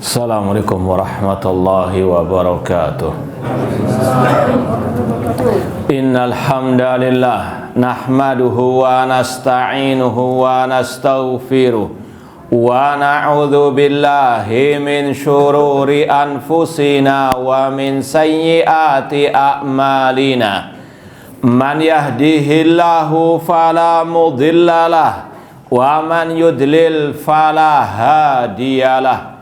Assalamualaikum warahmatullahi wabarakatuh. Innal hamdalillah nahmaduhu wa nasta'inuhu wa nastaghfiruh wa na'udzu billahi min syururi anfusina wa min sayyiati a'malina. Man yahdihillahu fala mudhillalah wa man yudlil fala hadiyalah.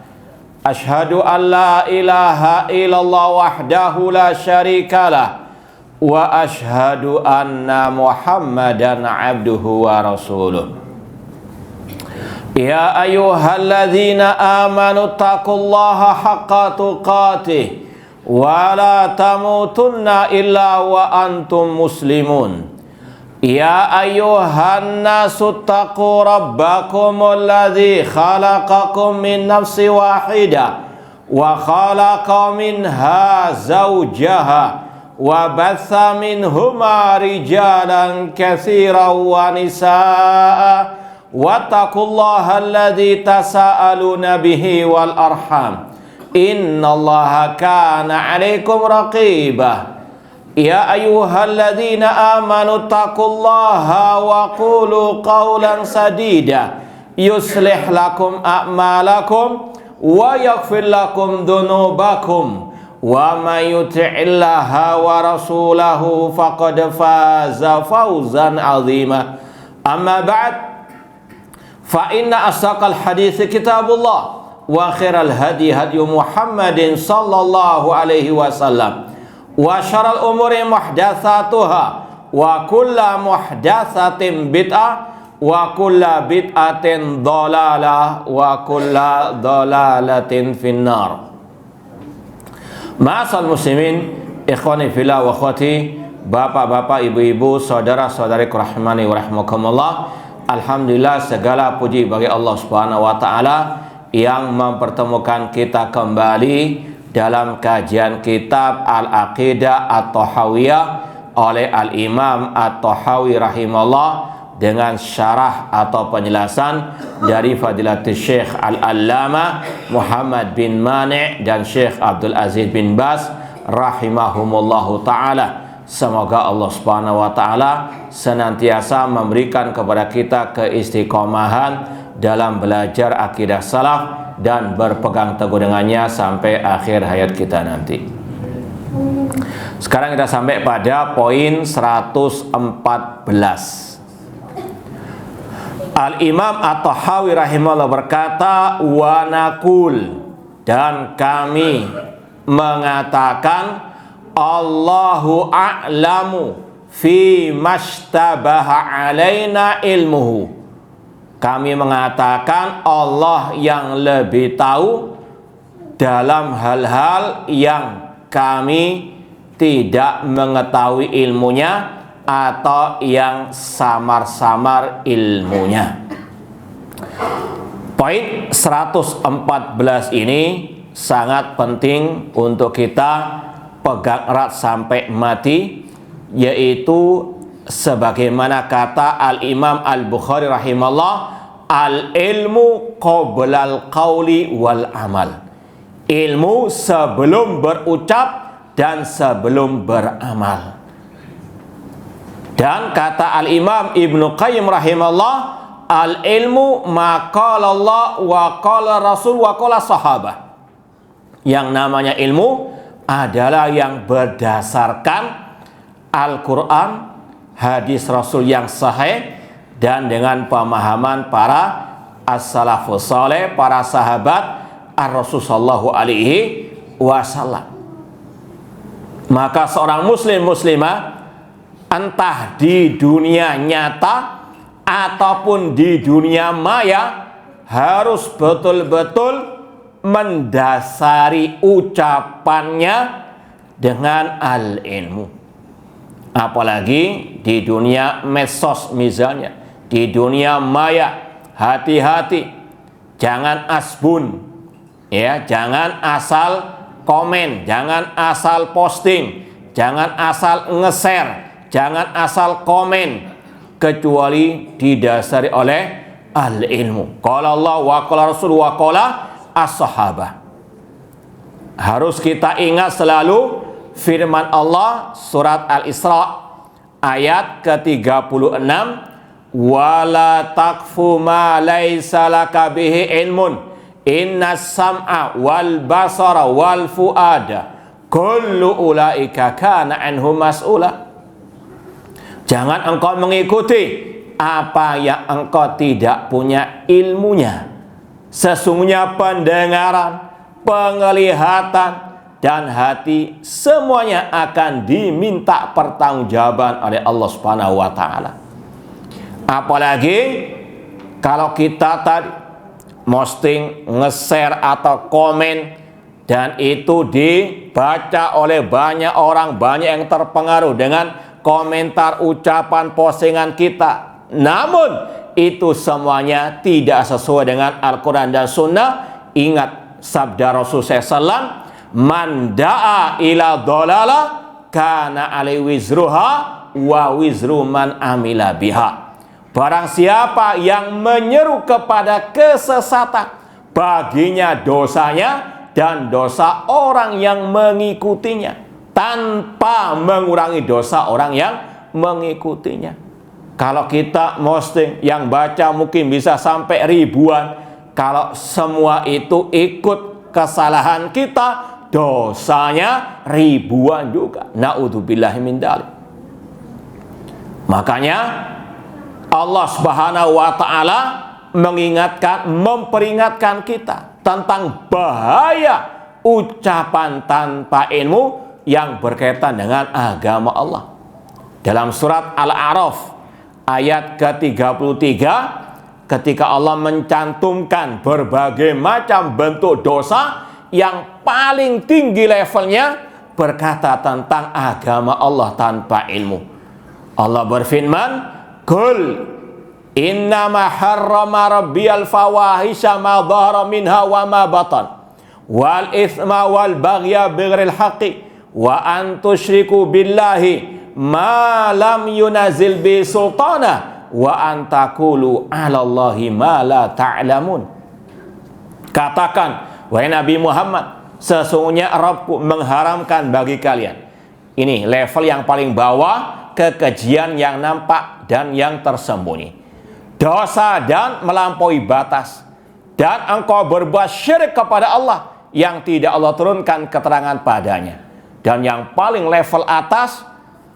Ashhadu an la ilaha illallah wahdahu la syarikalah wa ashhadu anna Muhammadan abduhu wa rasuluh. Ya ayyuhalladzina amanu taqullaha haqqa tuqatih wa la tamutunna illa wa antum muslimun. Ya ayyuhan nasu taqu rabbakumul ladzi khalaqakum min nafsin wahidah wa khalaqa minha zawjaha wa batha minhuma rijalan katsiran wa nisaa wattaqullaha alladzi tasaaluna bihi wal arham innallaha kana 'alaikum raqibah. Ya ayyuhalladzina amanu taqullaha wa qulu qawlan sadida yuslih lakum a'malakum wa yaghfir lakum dhunubakum wa may yuti'illaha wa rasulahu faqad faza fawzan 'azima. Amma ba'd, fa inna asdaqal hadits kitabullah wa khairal hadi hadyu Muhammadin sallallahu alaihi wasallam wa syarrul umuri muhdatsatuha wa kullu muhdatsatin bid'ah wa kullu bid'atin dhalalah wa kullu dhalalatin finnar. Ma'asal muslimin, ikhwani fillah wa akhwati, bapak-bapak, ibu-ibu, saudara-saudariku rahimani wa rahmakumullah. Alhamdulillah, segala puji bagi Allah Subhanahu wa taala yang mempertemukan kita kembali dalam kajian kitab Al-Aqidah At-Tahawiyah oleh Al-Imam At-Tahawi rahimahullah dengan syarah atau penjelasan dari Fadilatul Syekh Al-Allamah Muhammad bin Mani' dan Syekh Abdul Aziz bin Baz rahimahumullahu ta'ala. Semoga Allah Subhanahu wa ta'ala senantiasa memberikan kepada kita keistiqomahan dalam belajar akidah salaf dan berpegang teguh dengannya sampai akhir hayat kita nanti. Sekarang kita sampai pada poin 114. Al-Imam At-Tahawi rahimahullah berkata, wa naqul, dan kami mengatakan, Allahu a'lamu fi mashtabaha alaina ilmuhu. Kami mengatakan Allah yang lebih tahu dalam hal-hal yang kami tidak mengetahui ilmunya atau yang samar-samar ilmunya. Poin 114 ini sangat penting untuk kita pegang erat sampai mati, yaitu sebagaimana kata Al-Imam Al-Bukhari rahimahullah, al-ilmu qoblal qawli wal amal. Ilmu sebelum berucap dan sebelum beramal. Dan kata Al-Imam Ibnu Qayyim rahimahullah, al-ilmu ma qala Allah wa qala Rasul wa qala sahabah. Yang namanya ilmu adalah yang berdasarkan Al-Quran, hadis Rasul yang sahih, dan dengan pemahaman para as-salafus saleh, para sahabat ar-Rasul sallallahu alaihi wasallam. Maka seorang muslim muslimah, entah di dunia nyata ataupun di dunia maya, harus betul-betul mendasari ucapannya dengan al-ilmu. Apalagi di dunia medsos misalnya, di dunia maya, hati-hati, jangan asbun, ya, jangan asal komen, jangan asal posting, jangan asal nge-share, jangan asal komen, kecuali didasari oleh al-ilmu. Qala Allah wa qala Rasul wa qala as-sahabah. harus kita ingat selalu firman Allah surat Al-Isra ayat ke-36, wala taqfu ma laisa laka bihi ilmun innas sam'a wal basara wal fuada kullu ulaika kana anhu mas'ula. Jangan engkau mengikuti apa yang engkau tidak punya ilmunya. Sesungguhnya pendengaran, penglihatan, dan hati semuanya akan diminta pertanggungjawaban oleh Allah Subhanahu wa taala. Apalagi kalau kita tadi posting, nge-share atau komen dan itu dibaca oleh banyak orang, banyak yang terpengaruh dengan komentar, ucapan, postingan kita. Namun itu semuanya tidak sesuai dengan Al-Quran dan Sunnah. Ingat sabda Rasulullah SAW, man da'a ila dhalala kana alaihi wizruha wa wizru man amila biha. Barang siapa yang menyeru kepada kesesatan, baginya dosanya dan dosa orang yang mengikutinya, tanpa mengurangi dosa orang yang mengikutinya. Kalau kita posting yang baca mungkin bisa sampai ribuan, kalau semua itu ikut kesalahan kita, dosanya ribuan juga. Na'udzubillahi min dzalik. Makanya Allah Subhanahu wa taala mengingatkan, memperingatkan kita tentang bahaya ucapan tanpa ilmu yang berkaitan dengan agama Allah. Dalam surat Al-A'raf ayat ke-33, ketika Allah mencantumkan berbagai macam bentuk dosa, yang paling tinggi levelnya berkata tentang agama Allah tanpa ilmu. Allah berfirman, "Qul innama harrama rabbiyal fawahisha ma dhahara minha wa ma batan wal itsma wal baghya bighairil haqqi wa an tusyriku billahi ma lam yunazil bi sultana wa an taqulu 'alallahi ma la ta'lamun." Katakan, wahai Nabi Muhammad, sesungguhnya Rabbku mengharamkan bagi kalian. Ini level yang paling bawah, kekejian yang nampak dan yang tersembunyi, dosa dan melampaui batas, dan engkau berbuat syirik kepada Allah yang tidak Allah turunkan keterangan padanya. Dan yang paling level atas,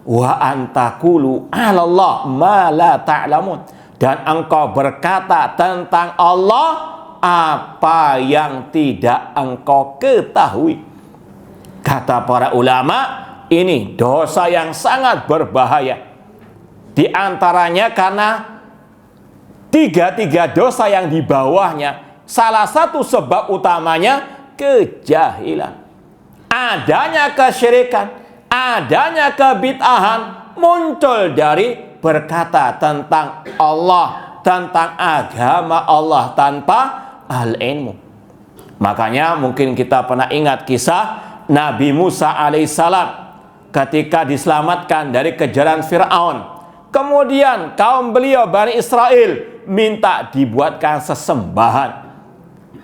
wa antakulu 'alallah ma la ta'lamun, dan engkau berkata tentang Allah apa yang tidak engkau ketahui. Kata para ulama, ini dosa yang sangat berbahaya. Di antaranya karena tiga dosa yang di bawahnya, salah satu sebab utamanya kejahilan. Adanya kesyirikan, adanya kebid'ahan muncul dari berkata tentang Allah, tentang agama Allah tanpa al-ilmu. Makanya mungkin kita pernah ingat kisah Nabi Musa alaihissalam ketika diselamatkan dari kejaran Fir'aun. Kemudian kaum beliau Bani Israel minta dibuatkan sesembahan.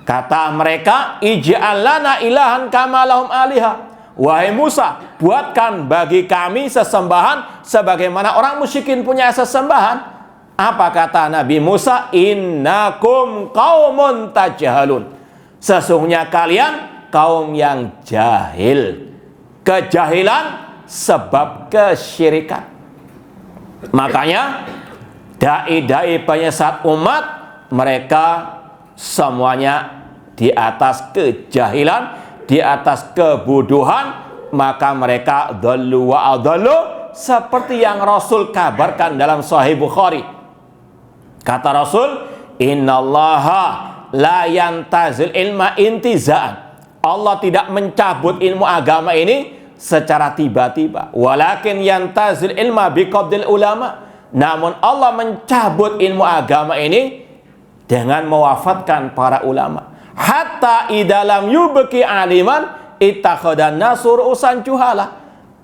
Kata mereka, ij'al lana ilahan kama lahum aliha. Wahai Musa, buatkan bagi kami sesembahan sebagaimana orang musyrikin punya sesembahan. Apa kata Nabi Musa? Innakum qaumun tajhalun. Sesungguhnya kalian kaum yang jahil. Kejahilan sebab kesyirikan. Makanya dai-dai penyesat umat, mereka semuanya di atas kejahilan, di atas kebodohan, maka mereka dhallu wa adhallu, seperti yang Rasul kabarkan dalam Sahih Bukhari. Kata Rasul, innallaha la yantazil ilma intizaan. Allah tidak mencabut ilmu agama ini secara tiba-tiba. Walakin yantazil ilma biqabdil ulama. Namun Allah mencabut ilmu agama ini dengan mewafatkan para ulama. Hatta idalam yubki aliman ittakhadhan nasur usan juhala.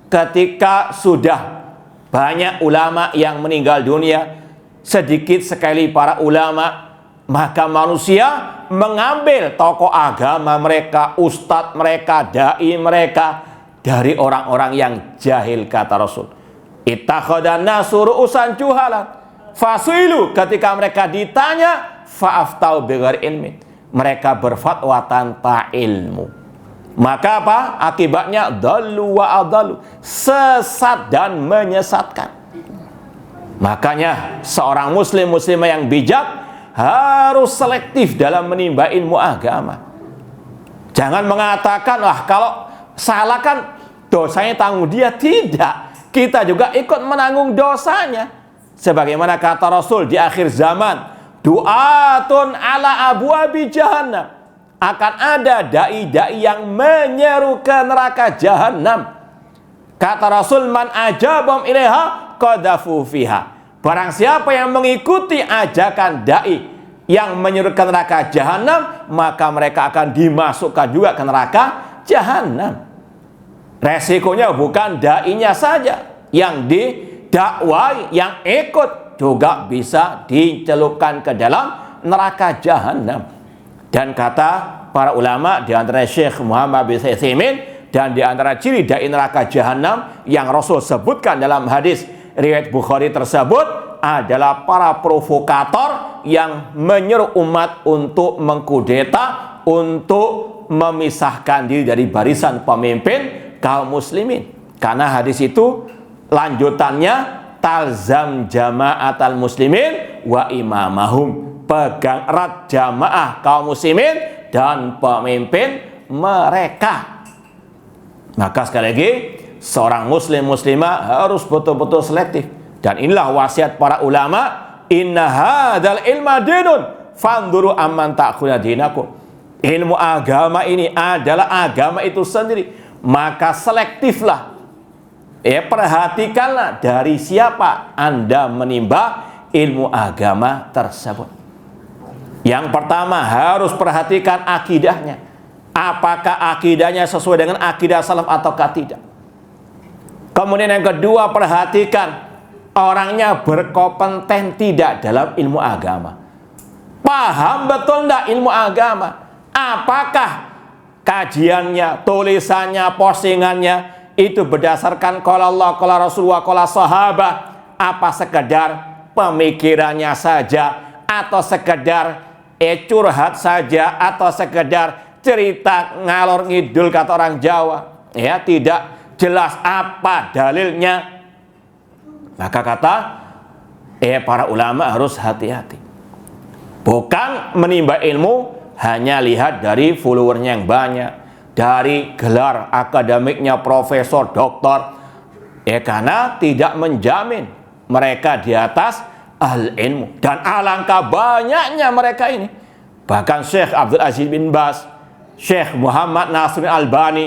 Ketika sudah banyak ulama yang meninggal dunia, sedikit sekali para ulama maka manusia mengambil tokoh agama mereka, ustadz mereka, dai mereka dari orang-orang yang jahil, kata Rasul. Ittakhadhan nasu ru'usan juhalan fasuilu, ketika mereka ditanya fa'aftau bighairi ilmin, mereka berfatwa tanpa ilmu. Maka apa? Akibatnya dallu wa adallu, sesat dan menyesatkan. Makanya seorang muslimah yang bijak harus selektif dalam menimba ilmu agama. Jangan mengatakan, wah kalau salah kan dosanya tanggung dia. Tidak, kita juga ikut menanggung dosanya. Sebagaimana kata Rasul di akhir zaman, du'atun ala abwabi jahannam, akan ada dai-dai yang menyeru ke neraka jahanam. Kata Rasul, man ajabam ilaiha qadhafu fiha, barang siapa yang mengikuti ajakan dai yang menyeru ke neraka jahanam, maka mereka akan dimasukkan juga ke neraka jahanam. Resikonya bukan dai-nya saja yang didakwai, yang ikut juga bisa dicelupkan ke dalam neraka jahanam. Dan kata para ulama, di antara Syekh Muhammad bin Utsaimin, dan di antara ciri dai neraka jahanam yang Rasul sebutkan dalam hadis riwayat Bukhari tersebut adalah para provokator yang menyeru umat untuk mengkudeta, untuk memisahkan diri dari barisan pemimpin kaum muslimin. Karena hadis itu lanjutannya, talzam jama'atal muslimin wa imamahum, pegang erat jamaah kaum muslimin dan pemimpin mereka. Maka sekali lagi, seorang muslim muslimah harus betul-betul selektif. Dan inilah wasiat para ulama, inna hadzal ilma dinun fanduru amman ta'khuduna dinakum. Ilmu agama ini adalah agama itu sendiri, maka selektiflah. Perhatikanlah dari siapa Anda menimba ilmu agama tersebut. Yang pertama, harus perhatikan akidahnya. Apakah akidahnya sesuai dengan akidah salaf ataukah tidak. Kemudian yang kedua, perhatikan orangnya berkompeten tidak dalam ilmu agama. Paham betul tidak ilmu agama? Apakah kajiannya, tulisannya, postingannya itu berdasarkan qala Allah, qala Rasulullah, qala sahabat, apa sekedar pemikirannya saja, atau sekedar curhat saja, atau sekedar cerita ngalor ngidul kata orang Jawa, ya, tidak jelas apa dalilnya. Maka kata para ulama harus hati-hati, bukan menimba ilmu hanya lihat dari followernya yang banyak, dari gelar akademiknya profesor, doktor, karena tidak menjamin mereka di atas al-ilmu. Dan alangkah banyaknya mereka ini. Bahkan Syekh Abdul Aziz bin Baz, Syekh Muhammad Nasiruddin Albani,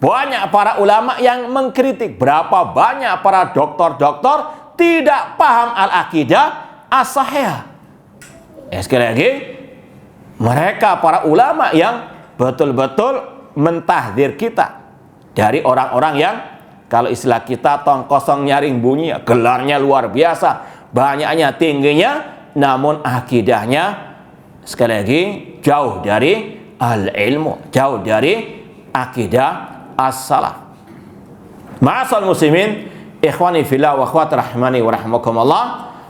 banyak para ulama yang mengkritik berapa banyak para doktor-doktor tidak paham al-aqidah as-sahihah. Sekali lagi, mereka para ulama yang betul-betul mentahdir kita dari orang-orang yang, kalau istilah kita, tong kosong nyaring bunyi, gelarnya luar biasa, banyaknya, tingginya, namun akidahnya sekali lagi jauh dari al-ilmu, jauh dari akidah as-salaf. Ma'asal muslimin, ikhwani fillah wa akhwati rahimani wa rahimakumullah,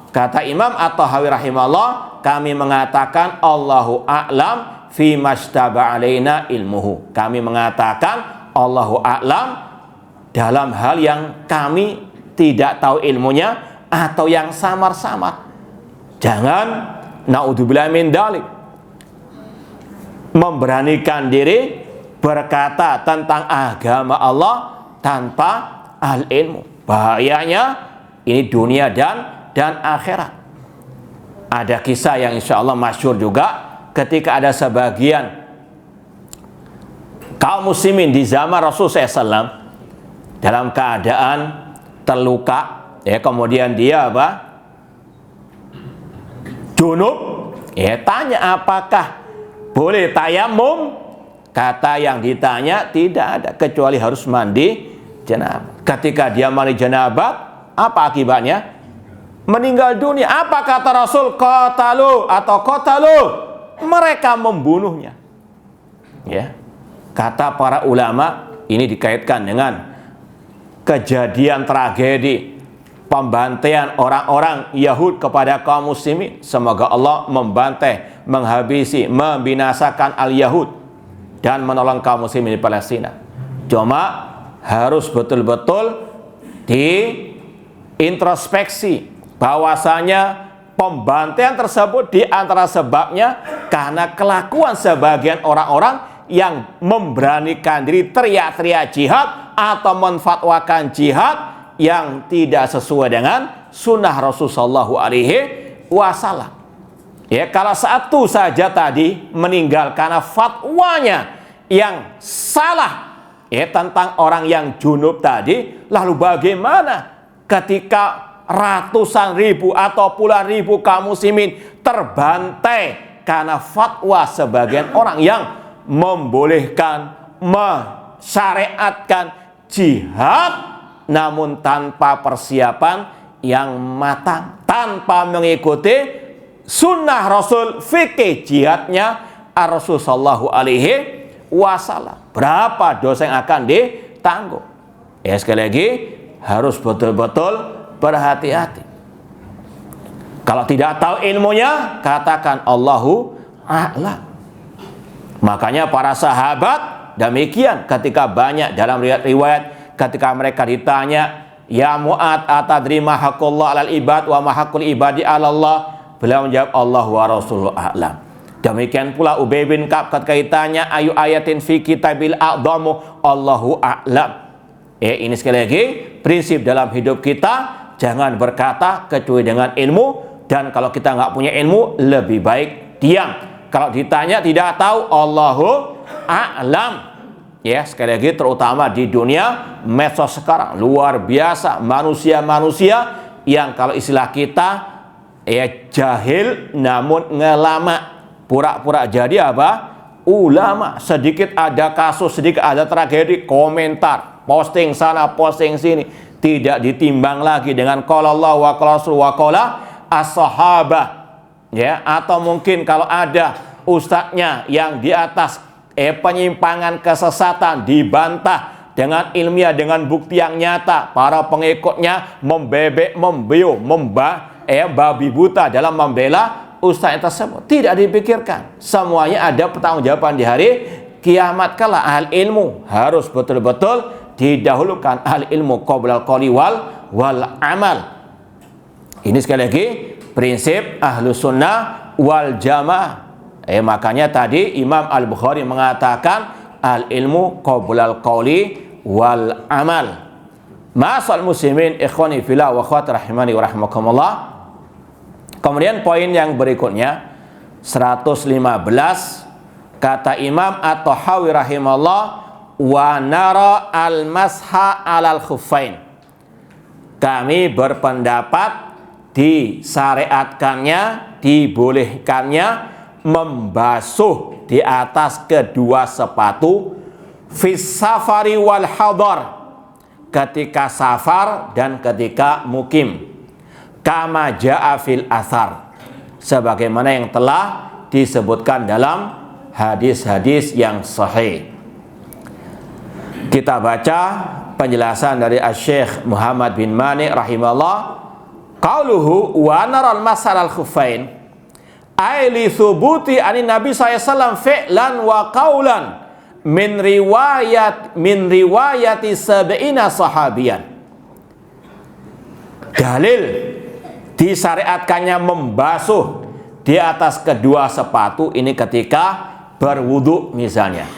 kata Imam At-Tahawi rahimahullah, kami mengatakan Allahu a'lam fi mashtaba alaina ilmuhu. Kami mengatakan Allahu a'lam dalam hal yang kami tidak tahu ilmunya atau yang samar-samar. Jangan naudzubillah min dzalik memberanikan diri berkata tentang agama Allah tanpa al-ilmu. Bahayanya ini dunia dan akhirat. Ada kisah yang insya Allah masyhur juga, ketika ada sebagian kaum muslimin di zaman Rasulullah SAW dalam keadaan terluka, kemudian dia junub, tanya apakah boleh tayamum? Kata yang ditanya, tidak ada, kecuali harus mandi janabah. Ketika dia mandi janabah, apa akibatnya? meninggal dunia. Apa kata Rasul? Qatalu atau qatalu, mereka membunuhnya. Ya. Kata para ulama, ini dikaitkan dengan kejadian tragedi pembantaian orang-orang Yahud kepada kaum muslimin. Semoga Allah membantai, menghabisi, membinasakan al-Yahud dan menolong kaum muslimin di Palestina. Cuma harus betul-betul diintrospeksi bahwasanya pembantaian tersebut di antara sebabnya karena kelakuan sebagian orang-orang yang memberanikan diri teriak-teriak jihad atau menfatwakan jihad yang tidak sesuai dengan sunnah Rasulullah SAW. Ya, kalau satu saja tadi meninggal karena fatwanya yang salah ya tentang orang yang junub tadi, lalu bagaimana ketika ratusan ribu atau puluhan ribu kaum muslimin terbantai karena fatwa sebagian orang yang membolehkan, mensyariatkan jihad namun tanpa persiapan yang matang, tanpa mengikuti sunnah Rasul, fikih jihadnya Rasul sallallahu alaihi wasallam. Berapa dosa yang akan ditanggung? Ya, sekali lagi harus betul-betul berhati-hati. Kalau tidak tahu ilmunya, katakan Allahu a'lam. Makanya para sahabat demikian ketika banyak dalam riwayat ketika mereka ditanya, ya Mu'ad atadri ma haqqullah 'alal ibad wa ma haqqul ibadi 'ala Allah, beliau menjawab Allah wa rasuluhu a'lam. Demikian pula Ubay bin Ka'ab ketika ditanya ayu ayatin fi kitabil a'dhamu, Allahu a'lam. Ini sekali lagi prinsip dalam hidup kita, jangan berkata kecuali dengan ilmu, dan kalau kita nggak punya ilmu lebih baik diam. Kalau ditanya tidak tahu, Allahu a'lam. Ya, sekali lagi terutama di dunia medsos sekarang luar biasa, manusia-manusia yang kalau istilah kita ya jahil namun ngelama, pura-pura jadi apa? Ulama. Sedikit ada kasus, sedikit ada tragedi, komentar, posting sana, posting sini, tidak ditimbang lagi dengan qala Allah wa qala Rasul wa qala as-sahabah. Ya, atau mungkin kalau ada ustadznya yang di atas penyimpangan kesesatan dibantah dengan ilmiah, dengan bukti yang nyata, para pengikutnya membebek, membeo, babi buta dalam membela ustadz tersebut. Tidak dipikirkan, semuanya ada pertanggungjawaban di hari kiamat kala. Ahli ilmu harus betul-betul didahulukan, ahli ilmu qoblal qawli wal amal. Ini sekali lagi prinsip ahlu sunnah wal jamaah. Makanya tadi Imam Al-Bukhari mengatakan al ilmu qoblal qawli wal amal. Ma'asal muslimin ikhwani fillah wa akhwati rahimani wa rahmakumullah. Kemudian poin yang berikutnya 115, kata Imam At-Tahawi rahimahullah, wa nara al-masha alal khuffain. Kami berpendapat disyariatkannya, dibolehkannya membasuh di atas kedua sepatu fis safari wal hadar, ketika safar dan ketika mukim, kama ja'a fil athar, sebagaimana yang telah disebutkan dalam hadis-hadis yang sahih. Kita baca penjelasan dari Asy-Syaikh Muhammad bin Mani rahimahullah. Qauluhu wa naral masal al-khuffain ay li thubuti anin Nabi SAW fi'lan wa qawlan min riwayati sab'ina sahabiyan. Dalil disyariatkannya membasuh di atas kedua sepatu ini ketika berwudu misalnya.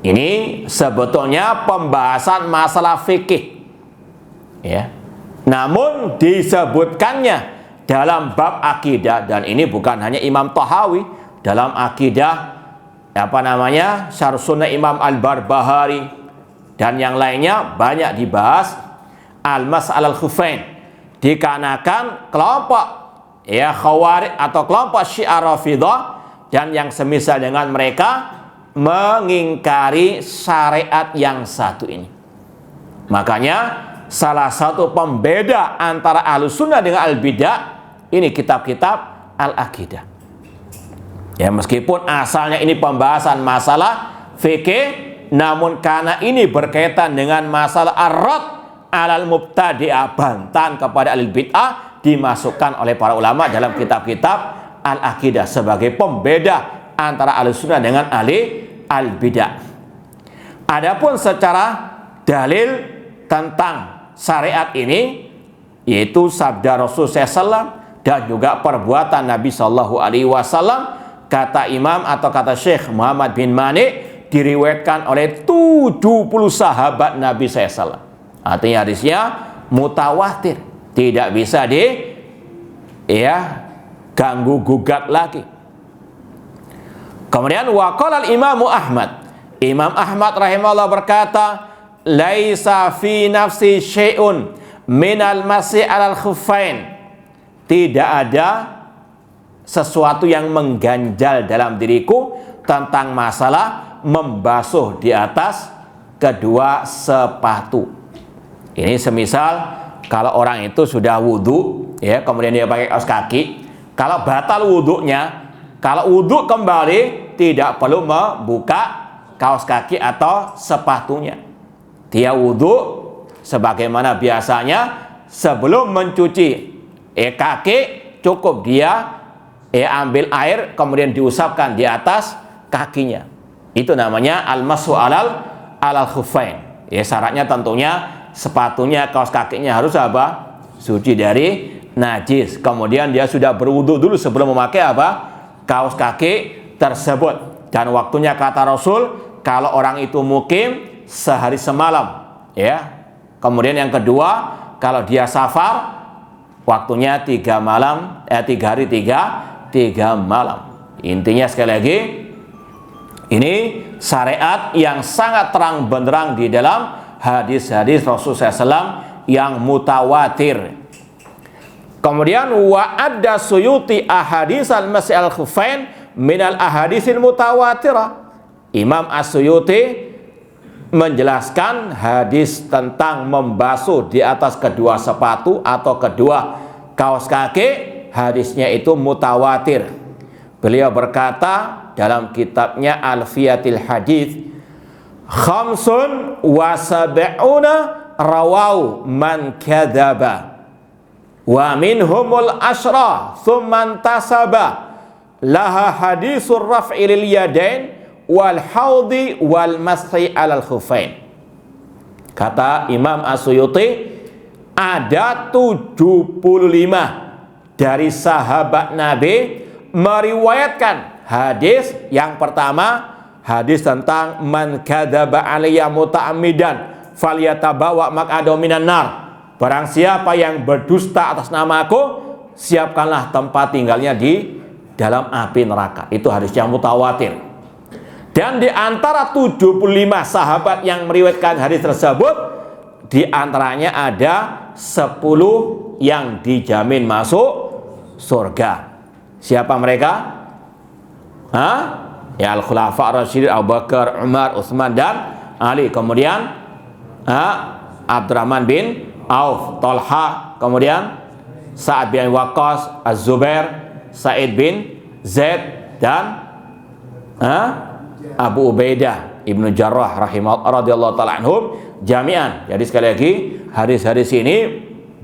Ini sebetulnya pembahasan masalah fikih, ya. Namun disebutkannya dalam bab akidah, dan ini bukan hanya Imam Tahawi, dalam akidah Syarh Sunnah Imam Al-Barbahari dan yang lainnya banyak dibahas al-mas'al al-khuffain, dikarenakan kelompok Khawarij atau kelompok Syiah Rafidhah dan yang semisal dengan mereka mengingkari syariat yang satu ini. Makanya salah satu pembeda antara Ahlussunnah dengan al-bidah ini kitab-kitab al-aqidah. Ya, meskipun asalnya ini pembahasan masalah fikih, namun karena ini berkaitan dengan masalah ar-rad alal mubtadi'ah, bantahan kepada al-bid'ah, dimasukkan oleh para ulama dalam kitab-kitab al-aqidah sebagai pembeda antara Ahlussunnah dengan ahli al-bidah. Adapun secara dalil tentang syariat ini, yaitu sabda Rasul SAW dan juga perbuatan Nabi SAW, kata Imam atau kata Syekh Muhammad bin Mani, diriwayatkan oleh 70 sahabat Nabi SAW. Artinya hadisnya mutawatir, tidak bisa ganggu gugat lagi. Kemudian waqala al-Imam Ahmad, Imam Ahmad rahimahullah berkata, laisa fi nafsi syai'un minal masih alal khuffain, tidak ada sesuatu yang mengganjal dalam diriku tentang masalah membasuh di atas kedua sepatu. Ini semisal kalau orang itu sudah wudhu, ya, kemudian dia pakai kaos kaki, kalau batal wudhunya, kalau wudhu kembali tidak perlu membuka kaos kaki atau sepatunya. Dia wudhu sebagaimana biasanya, sebelum mencuci kaki cukup dia ambil air kemudian diusapkan di atas kakinya. Itu namanya al-mashu alal khuffain. Ya, syaratnya tentunya sepatunya, kaos kakinya harus apa? Suci dari najis. Kemudian dia sudah berwudu dulu sebelum memakai apa? Kaos kaki tersebut. Dan waktunya kata Rasul, kalau orang itu mukim sehari semalam, ya. Kemudian yang kedua, kalau dia safar, waktunya 3 hari 3 malam. Intinya sekali lagi, ini syariat yang sangat terang benderang di dalam hadis-hadis Rasulullah SAW yang mutawatir. Kemudian wa'adda Suyuti ahadits al-masih al-khuffain minal ahaditsil mutawatirah. Imam As-Suyuti menjelaskan hadis tentang membasuh di atas kedua sepatu atau kedua kaos kaki, hadisnya itu mutawatir. Beliau berkata dalam kitabnya Alfiyatil Hadits, khamsun wa sab'una rawau man kadzaba wa minhumul asyra thumma tasaba laha hadisur raf'i lil yadain wal haudi wal mashi alal khuffain. Kata Imam As-Suyuti, ada 75 dari sahabat Nabi meriwayatkan hadis. Yang pertama, hadis tentang man kadzaba alayya muta'ammidan falyatabawa maq'adahu minan nar. Barang siapa yang berdusta atas namaku, siapkanlah tempat tinggalnya di dalam api neraka. Itu hadis yang mutawatir. Dan di antara 75 sahabat yang meriwayatkan hadis tersebut, di antaranya ada 10 yang dijamin masuk surga. Siapa mereka? Ya, al-khulafa ar-rasyidin Abu Bakar, Umar, Utsman dan Ali. Kemudian Abdurrahman bin Auf, Talha, kemudian Sa'ad bin Waqqas, Az-Zubair, Sa'id bin Zaid dan Abu Ubaidah Ibnu Jarrah radhiyallahu ta'ala anhum jami'an. Jadi sekali lagi, hadis-hadis ini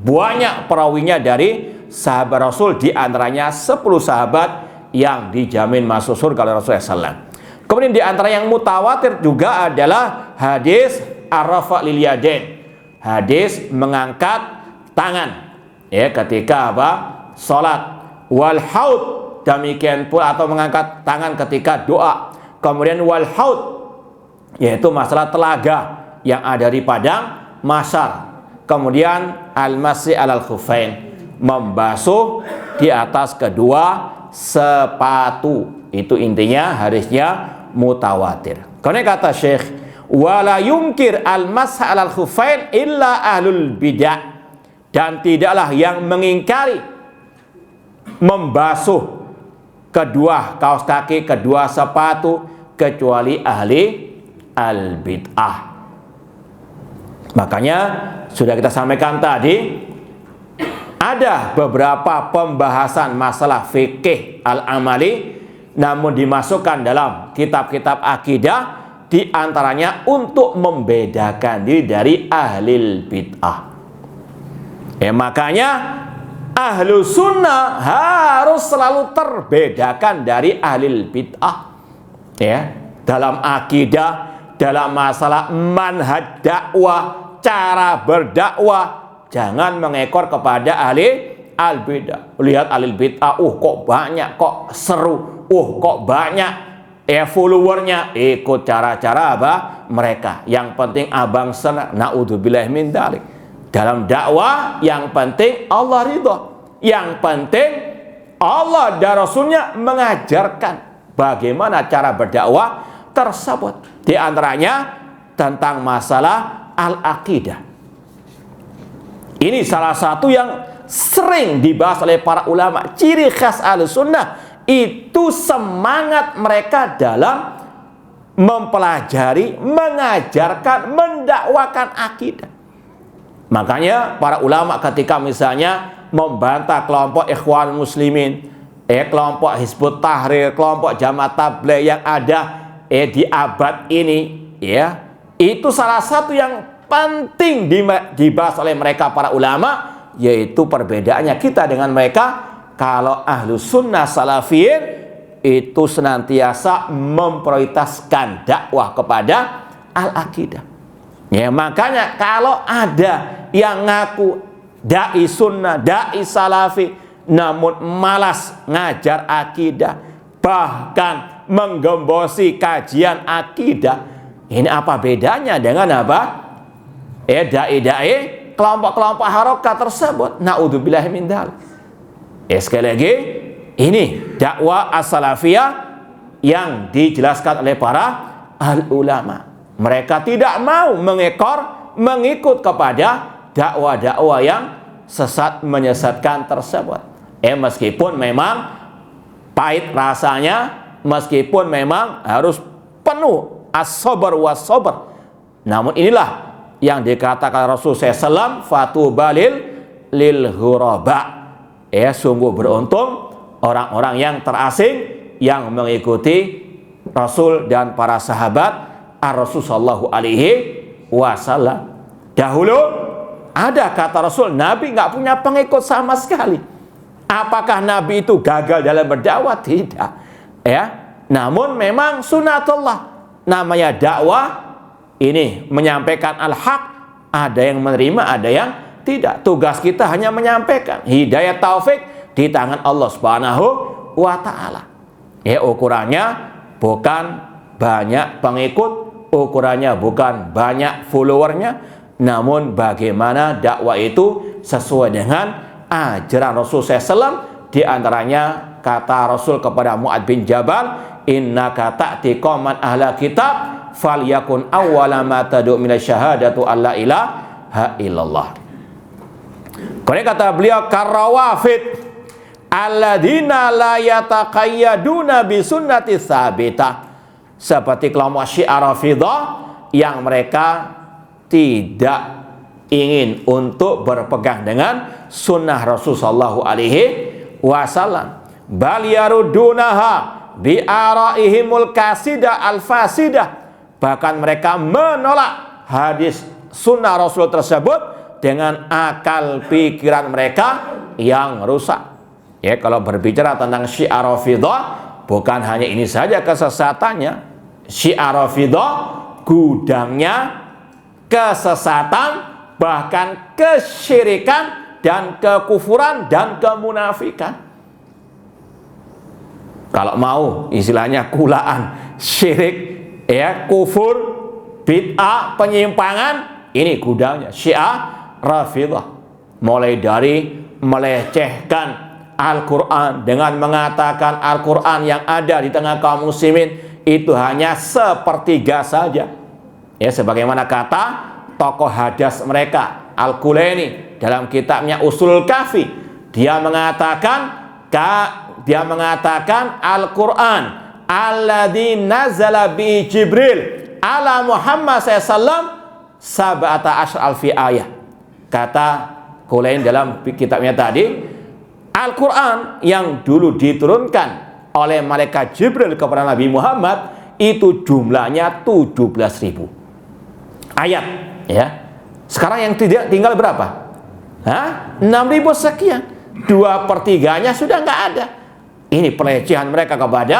banyak perawinya dari sahabat Rasul, di antaranya 10 sahabat yang dijamin masuk surga oleh Rasulullah SAW. Kemudian di antara yang mutawatir juga adalah hadis ar-rafa' lil yadain, hadis mengangkat tangan, ya, ketika apa? Salat. Wal haud, demikian pula, atau mengangkat tangan ketika doa. Kemudian wal haud, yaitu masalah telaga yang ada di padang mahsyar. Kemudian al-masih alal khuffain, membasuh di atas kedua sepatu. Itu intinya hadisnya mutawatir. Karena kata Syekh, wala yungkir al-masih alal khuffain illa ahlul bidah, dan tidaklah yang mengingkari membasuh kedua kaos kaki, kedua sepatu, kecuali ahli al-bid'ah. Makanya sudah kita sampaikan tadi, ada beberapa pembahasan masalah fikih al-amali namun dimasukkan dalam kitab-kitab akidah, di antaranya untuk membedakan diri dari ahlil bid'ah. Makanya ahlu sunnah harus selalu terbedakan dari ahlil bid'ah. Dalam akidah, dalam masalah manhaj dakwah, cara berdakwah, jangan mengekor kepada ahli al-bid'ah. Lihat ahli bid'ah, kok banyak, kok seru, kok banyak followernya, ikut cara-cara apa mereka. Yang penting abang senang, naudzubillah min dzalik. Dalam dakwah yang penting Allah ridha, yang penting Allah dan Rasulnya mengajarkan bagaimana cara berdakwah tersebut. Di antaranya tentang masalah al-aqidah. Ini salah satu yang sering dibahas oleh para ulama. Ciri khas Ahlussunnah itu semangat mereka dalam mempelajari, mengajarkan, mendakwakan akidah. Makanya para ulama ketika misalnya membantah kelompok Ikhwan Muslimin, kelompok Hizbut Tahrir, kelompok Jamaah Tabligh yang ada di abad ini, itu salah satu yang penting dibahas oleh mereka para ulama, yaitu perbedaannya kita dengan mereka. Kalau ahlu sunnah salafiyin itu senantiasa memprioritaskan dakwah kepada al-aqidah. Makanya kalau ada yang ngaku dai sunnah, dai salafi, namun malas ngajar akidah, bahkan menggembosi kajian akidah, ini apa bedanya dengan apa? Dai-dai kelompok-kelompok harokat tersebut. Naudzubillah min dzalik. Sekali lagi, ini dakwah as-salafiyah yang dijelaskan oleh para al-ulama. Mereka tidak mau mengikut kepada dakwah-dakwah yang sesat menyesatkan tersebut. Meskipun memang pahit rasanya, meskipun memang harus penuh as-sabr was-sabr, namun inilah yang dikatakan Rasulullah SAW, fatubalil lil ghuraba. Sungguh beruntung orang-orang yang terasing yang mengikuti Rasul dan para sahabat Rasul sallallahu alaihi wasallam. Dahulu ada kata Rasul, Nabi nggak punya pengikut sama sekali. Apakah Nabi itu gagal dalam berdakwah? Tidak. Namun memang sunatullah, namanya dakwah ini menyampaikan al-haq, ada yang menerima, ada yang tidak. Tugas kita hanya menyampaikan. Hidayah taufik di tangan Allah Subhanahu wa ta'ala. Ukurannya bukan banyak pengikut, ukurannya bukan banyak followernya, namun bagaimana dakwah itu sesuai dengan ajaran Rasul SAW. Di antaranya kata Rasul kepada Mu'adz bin Jabal, innaka ta'ti qauman ahla kitab falyakun awwala ma tad'u minasyahadatu alla ilaha illallah. Kemudian kata beliau, karawafid alladzina la yataqayyaduna bi sunnati tsabitah, seperti kelompok Syiah Rafidhah yang mereka tidak ingin untuk berpegang dengan sunnah Rasul sallallahu alaihi wasallam, bal yarudunaha bi araihimul kasidah al fasidah, bahkan mereka menolak hadis sunnah Rasul tersebut dengan akal pikiran mereka yang rusak. Kalau berbicara tentang Syiah Rafidhah, bukan hanya ini saja kesesatannya. Syiah Rafidhah gudangnya kesesatan, bahkan kesyirikan dan kekufuran dan kemunafikan. Kalau mau istilahnya kulaan syirik, kufur, bid'ah, penyimpangan, ini gudangnya Syiah Rafidhah. Mulai dari melecehkan Al-Quran dengan mengatakan Al-Quran yang ada di tengah kaum muslimin itu hanya sepertiga saja. Sebagaimana kata tokoh hadas mereka Al-Kulaini dalam kitabnya Ushulul Kafi, dia mengatakan Al-Quran alladzi nazala bi Jibril ala Muhammad SAW sab'ata alfi ayah. Kata Kulain dalam kitabnya tadi, Al-Quran yang dulu diturunkan oleh malaikat Jibril kepada Nabi Muhammad itu jumlahnya 17.000 ayat, ya. Sekarang yang tinggal berapa? 6.000 sekian. 2/3-nya sudah nggak ada. Ini pelecehan mereka kepada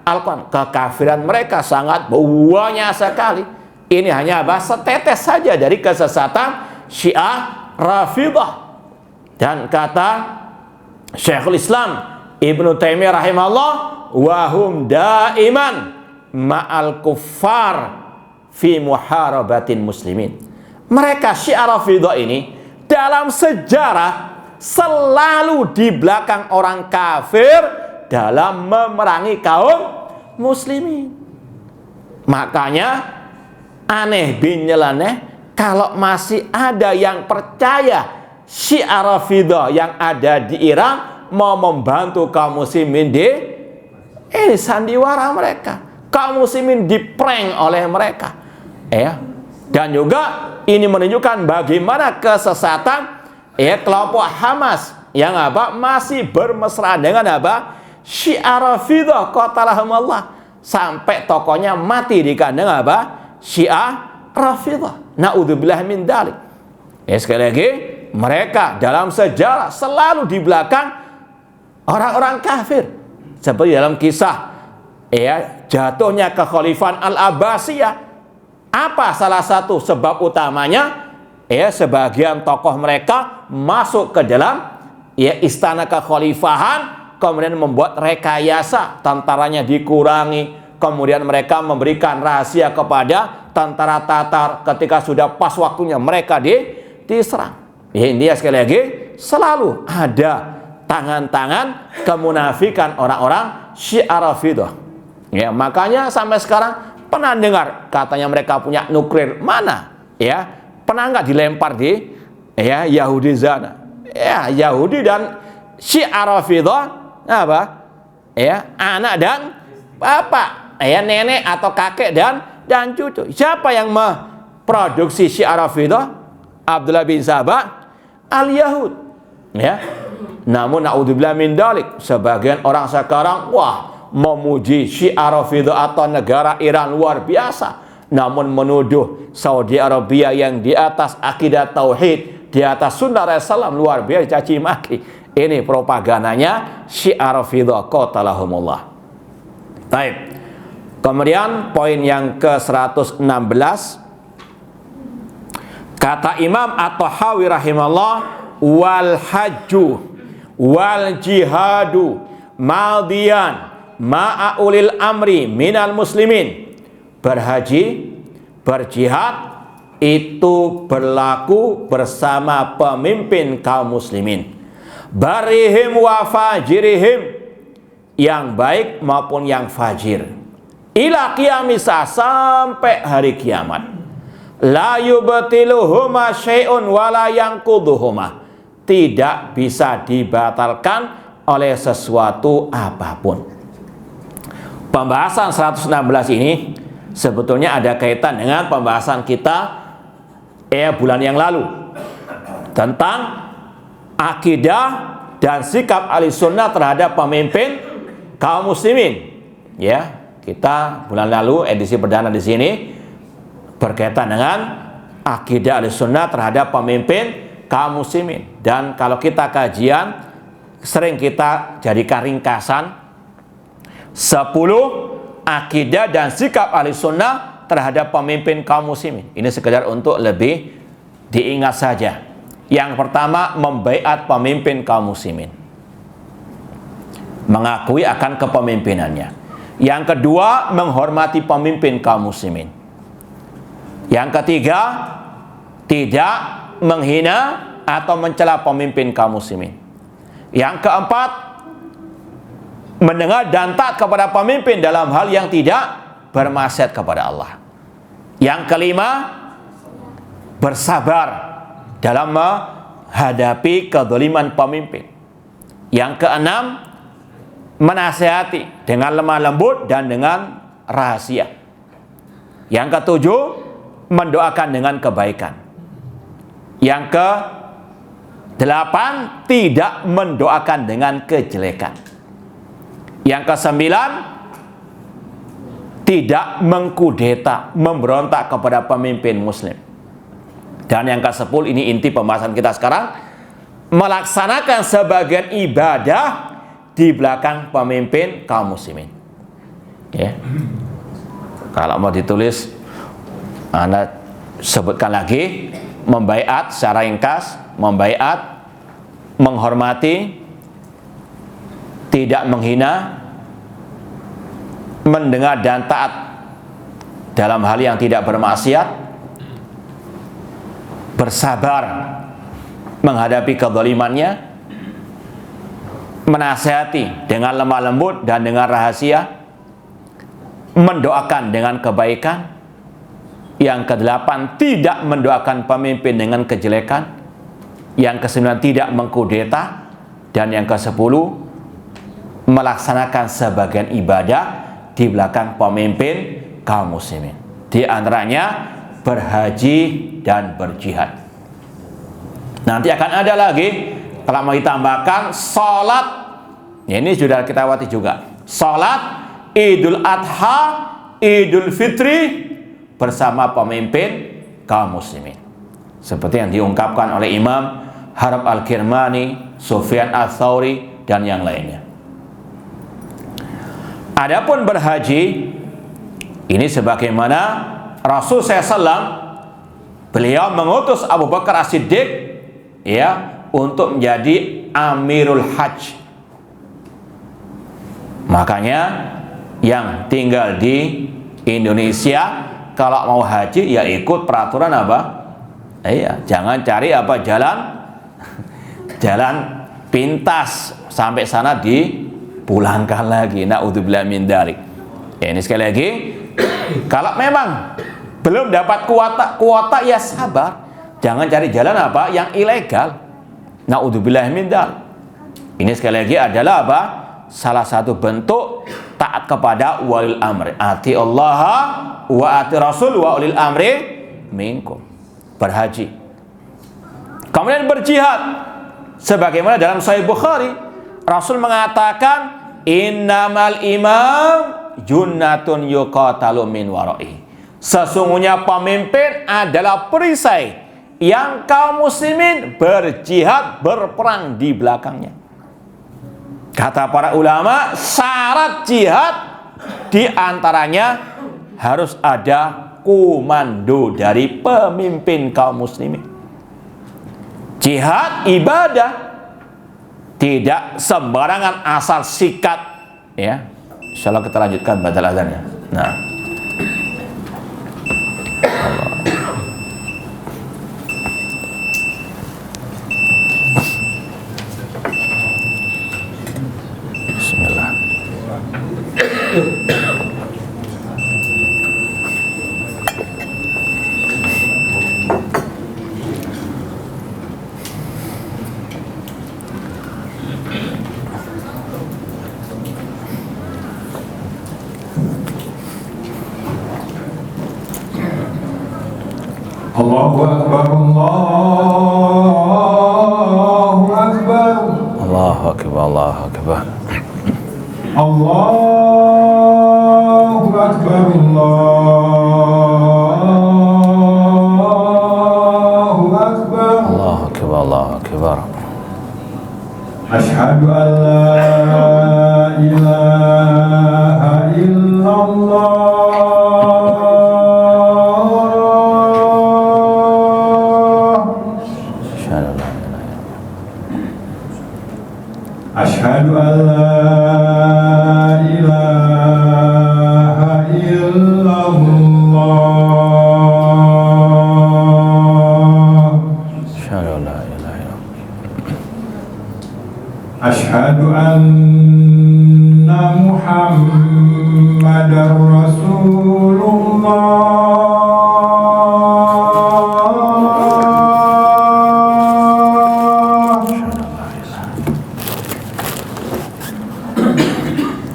Al-Quran. Kekafiran mereka sangat banyak sekali. Ini hanya setetes saja dari kesesatan Syiah Rafidah. Dan kata Syekhul Islam Ibnu Taimiyah rahimahullah, wahum daiman ma'al kuffar fi muharabatin muslimin. Mereka Syiah Rafidah ini dalam sejarah selalu di belakang orang kafir dalam memerangi kaum muslimin. Makanya aneh bin nyeleneh kalau masih ada yang percaya Syiah Rafidah yang ada di Iran mau membantu kaum muslimin ini sandiwara mereka. Kaum muslimin diprank oleh mereka. Dan juga ini menunjukkan bagaimana kesesatan kelompok Hamas yang masih bermesraan dengan Syiah Rafidah qatalahumullah, sampai tokonya mati di kandang Syiah Rafidah. Naudzubillah min dzalik. Sekali lagi, mereka dalam sejarah selalu di belakang orang-orang kafir. Seperti dalam kisah jatuhnya kekhalifahan Al-Abbasiyah. Apa salah satu sebab utamanya? Sebagian tokoh mereka masuk ke dalam istana kekhalifahan, kemudian membuat rekayasa, tentaranya dikurangi, kemudian mereka memberikan rahasia kepada tentara Tatar ketika sudah pas waktunya mereka diserang. Ini sekali lagi selalu ada tangan-tangan kemunafikan orang-orang Syiah Rafidah. Makanya sampai sekarang pernah dengar katanya mereka punya nuklir, mana? Pernah nggak dilempar di Yahudi sana? Yahudi dan Syiah Rafidah anak dan bapak, nenek atau kakek dan cucu. Siapa yang memproduksi Syiah Rafidah? Abdullah bin Sabah al-Yahud. Namun naudzubillah min dzalik, sebagian orang sekarang memuji Syiah Rafidah atau negara Iran luar biasa, namun menuduh Saudi Arabia yang di atas akidah tauhid, di atas sunnah Rasulullah luar biasa caci maki. Ini propagandanya Syiah Rafidah qatalahumullah. Baik. Kemudian poin yang ke-116, kata Imam At-Tahawi rahimahullah, wal hajju wal jihadu madiyan ma'a ulil amri minal muslimin. Berhaji, berjihad itu berlaku bersama pemimpin kaum muslimin, barihim wa fajirihim, yang baik maupun yang fajir, ila qiyamisa, sampai hari kiamat. La yubtiluhuma syai'un wala yanquduhuma, tidak bisa dibatalkan oleh sesuatu apapun. Pembahasan 116 ini sebetulnya ada kaitan dengan pembahasan kita bulan yang lalu tentang akidah dan sikap Ahlussunnah terhadap pemimpin kaum muslimin. Kita bulan lalu edisi perdana di sini berkaitan dengan akidah Ahlussunnah terhadap pemimpin kaum muslimin. Dan kalau kita kajian sering kita jadikan ringkasan 10 akidah dan sikap Ahlussunnah terhadap pemimpin kaum muslimin. Ini sekedar untuk lebih diingat saja. Yang pertama, membaiat pemimpin kaum muslimin, mengakui akan kepemimpinannya. Yang kedua, menghormati pemimpin kaum muslimin. Yang ketiga, tidak menghina atau mencela pemimpin kaum muslimin. Yang keempat, mendengar dan taat kepada pemimpin dalam hal yang tidak bermaksiat kepada Allah. Yang kelima, bersabar dalam menghadapi kezaliman pemimpin. Yang keenam, menasihati dengan lemah lembut dan dengan rahasia. Yang ketujuh, mendoakan dengan kebaikan. Yang ke-8, tidak mendoakan dengan kejelekan. Yang ke-9, tidak mengkudeta, memberontak kepada pemimpin muslim. Dan yang ke-10, ini inti pembahasan kita sekarang, melaksanakan sebagian ibadah di belakang pemimpin kaum muslimin. Ya. Kalau mau ditulis, Anda sebutkan lagi: membaiat secara ringkas, membaiat, menghormati, tidak menghina, mendengar dan taat dalam hal yang tidak bermaksiat, bersabar menghadapi kezalimannya, menasihati dengan lemah lembut dan dengan rahasia, mendoakan dengan kebaikan. Yang ke-8, tidak mendoakan pemimpin dengan kejelekan. Yang ke-9, tidak mengkudeta. Dan yang ke-10, melaksanakan sebagian ibadah di belakang pemimpin kaum muslimin. Di antaranya berhaji dan berjihad. Nanti akan ada lagi, kalau mau ditambahkan, sholat. Ya, ini sudah kita lewati juga. Sholat Idul Adha, Idul Fitri bersama pemimpin kaum muslimin. Seperti yang diungkapkan oleh Imam Harb Al-Kirmani, Sufyan Ats-Tsauri, dan yang lainnya. Adapun berhaji, ini sebagaimana Rasul SAW, beliau mengutus Abu Bakar As-Siddiq, ya, untuk menjadi Amirul Hajj. Makanya yang tinggal di Indonesia, kalau mau haji ya ikut peraturan apa? Iya, jangan cari apa jalan pintas sampai sana dipulangkan lagi. Naudzubillah min dzalik. Ya, ini sekali lagi, kalau memang belum dapat kuota ya sabar. Jangan cari jalan apa? Yang ilegal. Naudzubillah min dzalik. Ini sekali lagi adalah apa? Salah satu bentuk taat kepada walil amri. Ati Allah wa ati Rasul wa ulil amri minkum. Berhaji. Kemudian berjihad. Sebagaimana dalam Sahih Bukhari, Rasul mengatakan, innamal imam junnatun yuqatalu min wara'i. Sesungguhnya pemimpin adalah perisai yang kaum muslimin berjihad, berperang di belakangnya. Kata para ulama, syarat jihad diantaranya harus ada komando dari pemimpin kaum muslimin. Jihad ibadah, tidak sembarangan asal sikat. Ya, insyaallah kita lanjutkan badal azannya. Nah, Bismillah. Allahu Akbar, Allahu Akbar, Allahu Akbar, Allahu Akbar. Allahu Akbar, Allahu Akbar, Allahu Akbar, Allahu Akbar. Asyhadu an la ilaha illallah. Asyhadu an la ilaha illallah. Asyhadu anna Muhammadar Rasulullah.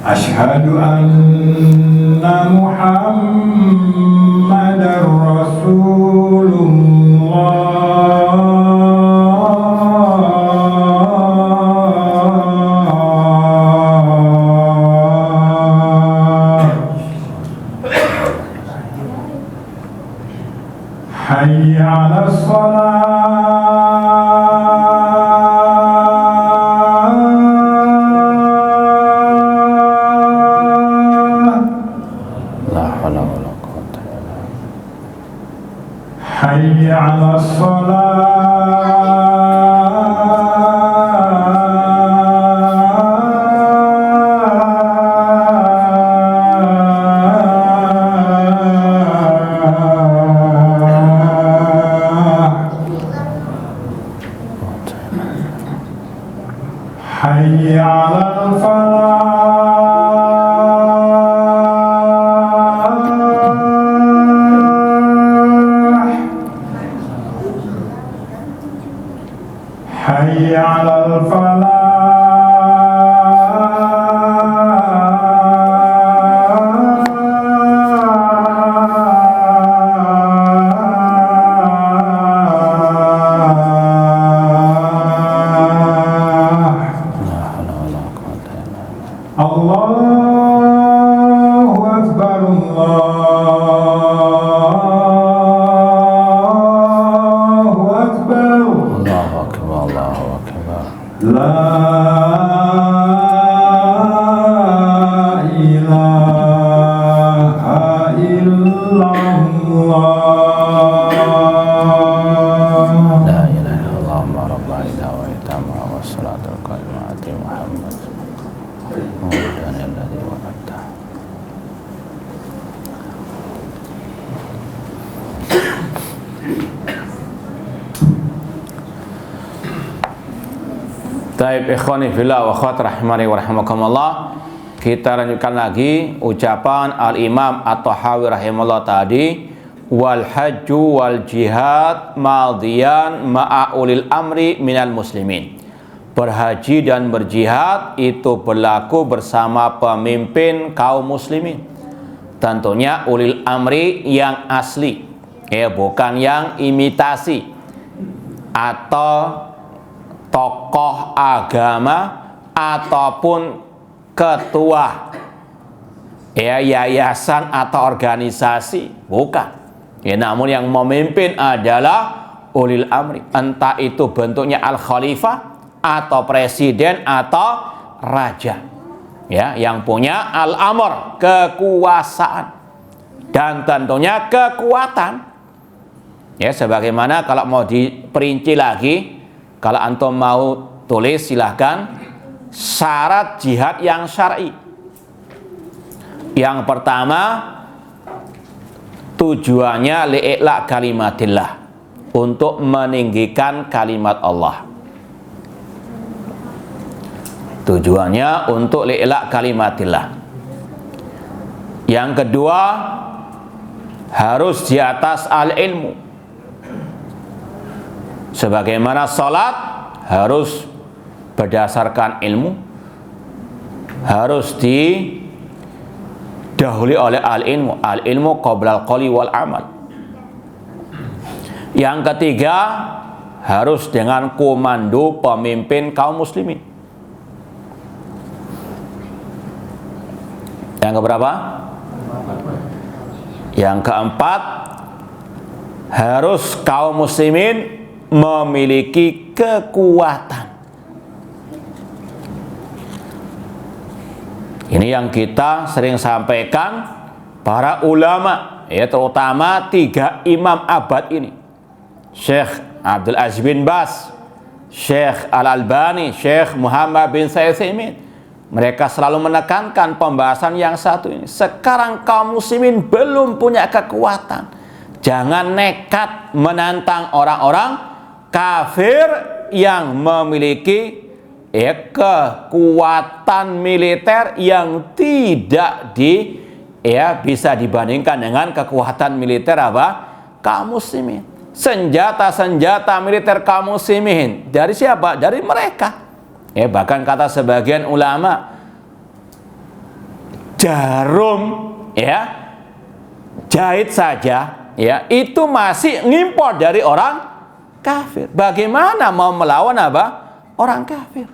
Asyhadu anna Muhammadar Rasulullah. حي على الصلاة La haula wala quwwata illa حي على الصلاة حي على الفلاح حي على الفلاح la haula wala quwwata illa الله أكبر الله أكبر Allahu akbar, Allahu akbar. لا إله إلا الله La ilaha illallah ma rabbana wa itama wa salatul qaimati Muhammad Muhammadan alladhi wa'ata. Taib ikhwani fillah wa akhwat rahimani wa rahimakumullah. Kita lanjutkan lagi ucapan Al-Imam At-Tahawi rahimahullah tadi, wal hajju wal jihad madiyan ma'a ulil amri minal muslimin. Berhaji dan berjihad itu berlaku bersama pemimpin kaum muslimin. Tentunya ulil amri yang asli, bukan yang imitasi atau tokoh agama ataupun ketua yayasan atau organisasi, bukan. Namun yang memimpin adalah ulil amri, entah itu bentuknya al-khalifah atau presiden atau raja, yang punya al-amr, kekuasaan dan tentunya kekuatan. Sebagaimana kalau mau diperinci lagi, kalau antum mau tulis silahkan syarat jihad yang syar'i. Yang pertama, tujuannya li'la kalimatillah, untuk meninggikan kalimat Allah. Tujuannya untuk li'la kalimatillah. Yang kedua, harus di atas al-ilmu. Sebagaimana salat harus berdasarkan ilmu, harus didahului oleh al-ilmu. Al-ilmu qabla al-qawli wal amal. Yang ketiga, harus dengan komando pemimpin kaum muslimin. Yang keberapa? Yang keempat, harus kaum muslimin memiliki kekuatan. Ini yang kita sering sampaikan para ulama, terutama 3 imam abad ini, Syekh Abdul Aziz bin Baz, Syekh Al-Albani, Syekh Muhammad bin Utsaimin. Mereka selalu menekankan pembahasan yang satu ini. Sekarang kaum muslimin belum punya kekuatan. Jangan nekat menantang orang-orang kafir yang memiliki kekuatan militer yang tidak bisa dibandingkan dengan kekuatan militer kaum muslimin. Senjata-senjata militer kaum muslimin dari siapa? Dari mereka. Bahkan kata sebagian ulama, jarum jahit saja ya, itu masih ngimpor dari orang kafir. Bagaimana mau melawan apa? Orang kafir.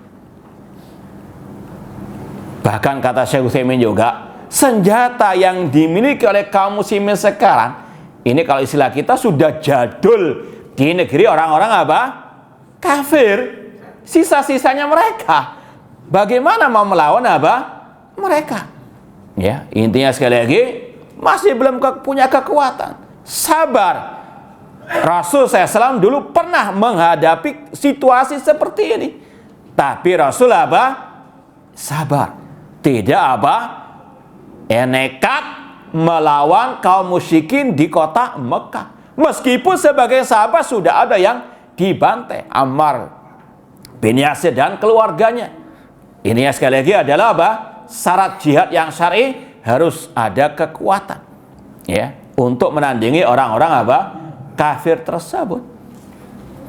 Bahkan kata Syekh Utsaimin juga, senjata yang dimiliki oleh kaum muslimin sekarang ini kalau istilah kita sudah jadul di negeri orang-orang apa? Kafir. Sisa-sisanya mereka. Bagaimana mau melawan apa? Mereka. Ya, intinya sekali lagi masih belum punya kekuatan. Sabar. Rasul SAW dulu pernah menghadapi situasi seperti ini. Tapi Rasul apa? Sabar. Tidak apa? Nekat melawan kaum musyrikin di kota Mekah. Meskipun sebagai sahabat sudah ada yang dibantai, Ammar bin Yasir dan keluarganya. Ini sekali lagi adalah apa? Syarat jihad yang syar'i harus ada kekuatan, ya, untuk menandingi orang-orang apa? Kafir tersebut.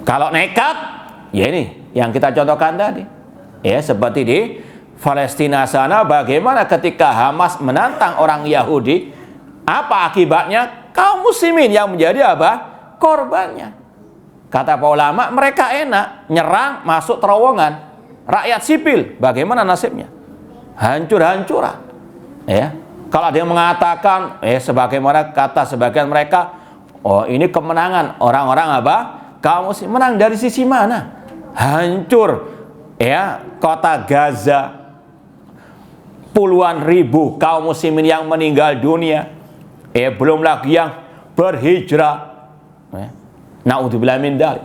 Kalau nekat, ya ini yang kita contohkan tadi, ya, seperti di Palestina sana, bagaimana ketika Hamas menantang orang Yahudi, apa akibatnya? Kaum muslimin yang menjadi apa? Korbannya. Kata para ulama, mereka enak nyerang masuk terowongan. Rakyat sipil bagaimana nasibnya? Hancur-hancuran. Ya. Kalau ada yang mengatakan, sebagaimana kata sebagian mereka, oh ini kemenangan orang-orang apa? Kaum muslim. Menang dari sisi mana? Hancur, ya, kota Gaza. Puluhan ribu kaum muslimin yang meninggal dunia. Belum lagi yang berhijrah. Na'udzubillah min dzalik.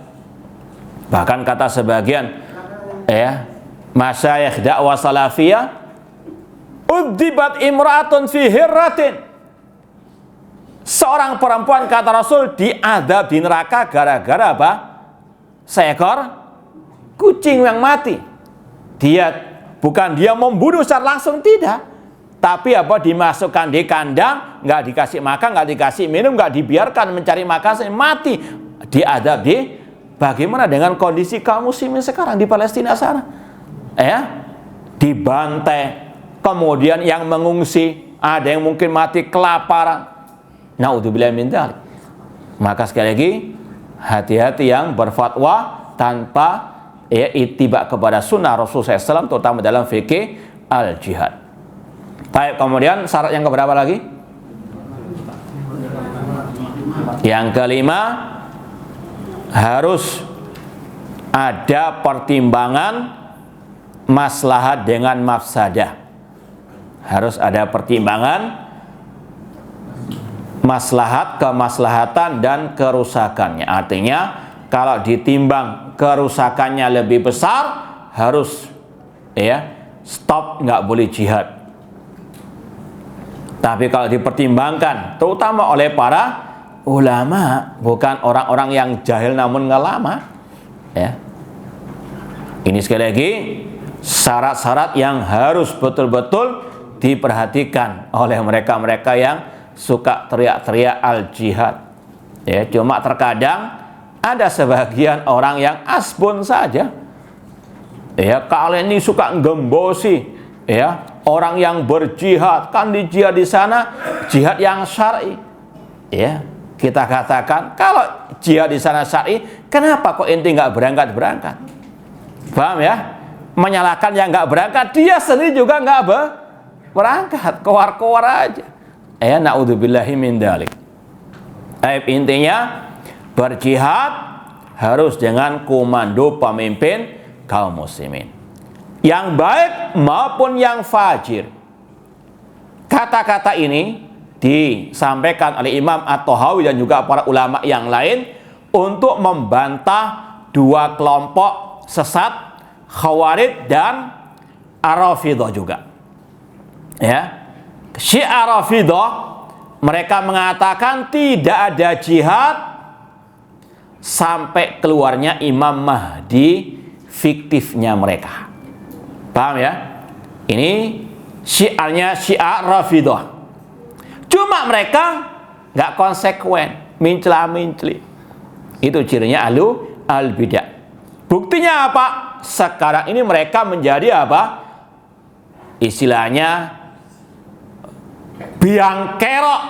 Bahkan kata sebagian masyayikh dakwah salafiyah, udzibat imra'atun fi hirratin. Seorang perempuan, kata Rasul, diadab di neraka gara-gara apa? Seekor kucing yang mati. Bukan dia membunuh secara langsung, tidak, tapi apa, dimasukkan di kandang, nggak dikasih makan, nggak dikasih minum, nggak dibiarkan mencari makan, mati, diadab di. Bagaimana dengan kondisi kaum muslimin sekarang di Palestina sana? Dibantai, kemudian yang mengungsi, ada yang mungkin mati kelaparan. Na'udzubillah min dzalik. Maka sekali lagi, hati-hati yang berfatwa tanpa ittiba kepada sunnah Rasulullah SAW, terutama dalam fikih al-jihad. Baik, kemudian syarat yang keberapa lagi? Yang kelima, harus ada pertimbangan maslahat dengan mafsadah. Harus ada pertimbangan maslahat, kemaslahatan dan kerusakannya. Artinya kalau ditimbang kerusakannya lebih besar, harus stop, nggak boleh jihad. Tapi kalau dipertimbangkan, terutama oleh para ulama, bukan orang-orang yang jahil namun ngelama, ini sekali lagi syarat-syarat yang harus betul-betul diperhatikan oleh mereka-mereka yang suka teriak-teriak al-jihad. Cuma terkadang ada sebagian orang yang asbun saja. Kalian ini suka gembosi, orang yang berjihad, kan di jihad di sana jihad yang syar'i. Kita katakan, kalau jihad di sana syar'i, kenapa kok ente nggak berangkat? Paham ya? Menyalahkan yang nggak berangkat, dia sendiri juga nggak berangkat, keluar aja. Na'udzubillahi min dzalik. Intinya berjihad harus dengan komando pemimpin kaum muslimin, yang baik maupun yang fajir. Kata-kata ini disampaikan oleh Imam At-Tahawi dan juga para ulama yang lain untuk membantah dua kelompok sesat, Khawarij dan Ar-Rafidhah juga. Syiah Rafidhah, mereka mengatakan tidak ada jihad sampai keluarnya Imam Mahdi fiktifnya mereka. Paham ya? Ini syiarnya Syiah Rafidhah. Cuma mereka nggak konsekuen, mincla-mincli. Itu cirinya al-bidah. Buktinya apa? Sekarang ini mereka menjadi apa? Istilahnya biang kerok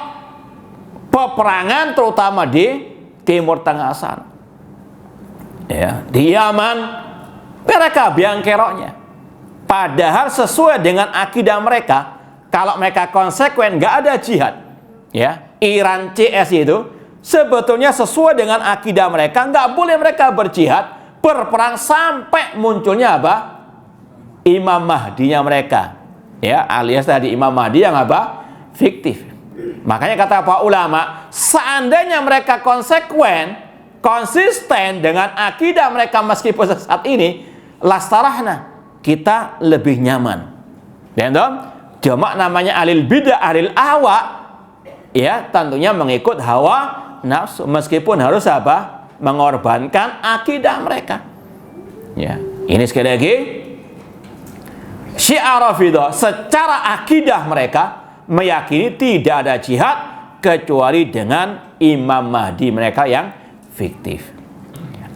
peperangan terutama di Timur Tengah sana. Ya, di Yaman mereka biang keroknya. Padahal sesuai dengan akidah mereka, kalau mereka konsekuen nggak ada jihad. Ya, Iran CS itu sebetulnya sesuai dengan akidah mereka, nggak boleh mereka berjihad, berperang sampai munculnya apa? Imam Mahdinya mereka. Ya, alias tadi Imam Mahdi yang apa? Fiktif. Makanya kata para ulama, seandainya mereka konsekuen, konsisten dengan akidah mereka meskipun saat ini, lastarahna, kita lebih nyaman. Ya, cuma namanya alil bidah, alil ahwa, ya tentunya mengikut hawa nafsu, meskipun harus apa? Mengorbankan akidah mereka. Ya, ini sekali lagi, Syiah Rafidah secara akidah mereka meyakini tidak ada jihad kecuali dengan Imam Mahdi mereka yang fiktif.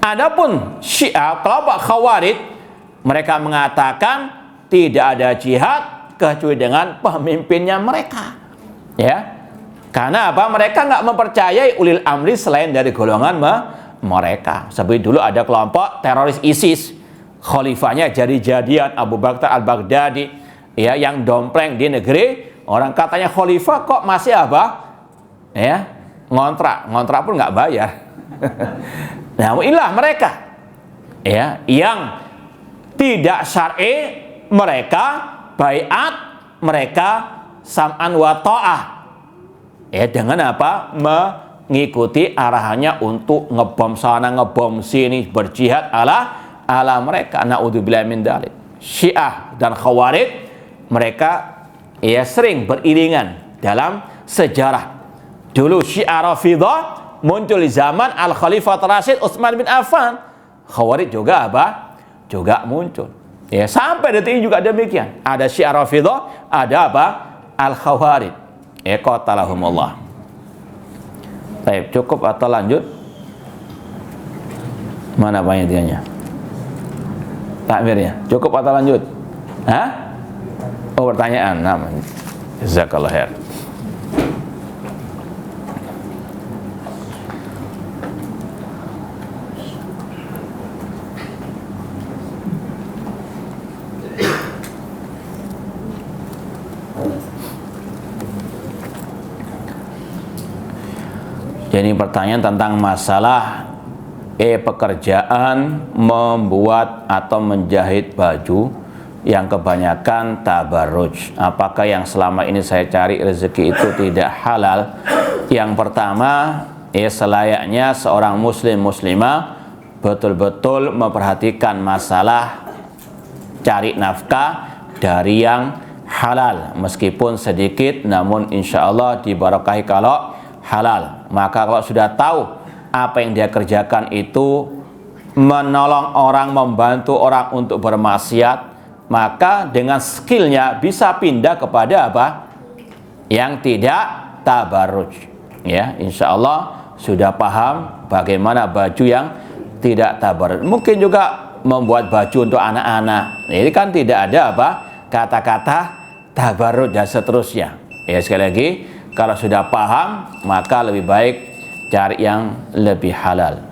Adapun Syiah kelompok Khawarij, mereka mengatakan tidak ada jihad kecuali dengan pemimpinnya mereka. Ya, karena apa? Mereka nggak mempercayai ulil amri selain dari golongan mereka. Seperti dulu ada kelompok teroris ISIS, khalifahnya jadi-jadian Abu Bakar al-Baghdadi, ya, yang dompleng di negeri orang, katanya khalifah kok masih apa? Ya, ngontrak pun nggak bayar. Nah, inilah mereka, ya, yang tidak syar'i, mereka baiat, mereka sam'an wa ta'ah. Ya, dengan apa? Mengikuti arahannya untuk ngebom sana, ngebom sini, berjihad ala mereka. Na'udzubillah min dzalik. Syiah dan Khawarij mereka ya sering beriringan dalam sejarah. Dulu Syiah Rafidah muncul di zaman Al-Khalifah Rasyid Utsman bin Affan. Khawarij juga apa? Juga muncul. Ya, sampai detik ini juga demikian. Ada Syiah Rafidah, ada apa? Al-Khawarij. Qatalahumullah. Baik, cukup atau lanjut? Mana panitianya? Takmirnya, cukup atau lanjut? Hah? Oh, pertanyaan. Namanya. Jazakallah khair. Jadi pertanyaan tentang masalah pekerjaan membuat atau menjahit baju yang kebanyakan tabarruj. Apakah yang selama ini saya cari rezeki itu tidak halal? Yang pertama, selayaknya seorang muslim muslimah betul-betul memperhatikan masalah cari nafkah dari yang halal, meskipun sedikit, namun insya Allah diberkahi kalau halal. Maka kalau sudah tahu apa yang dia kerjakan itu menolong orang, membantu orang untuk bermaksiat, maka dengan skillnya bisa pindah kepada apa? Yang tidak tabarruj. Ya, insya Allah sudah paham bagaimana baju yang tidak tabarruj. Mungkin juga membuat baju untuk anak-anak. Ini kan tidak ada apa? Kata-kata tabarruj dan seterusnya. Ya, sekali lagi, kalau sudah paham, maka lebih baik cari yang lebih halal.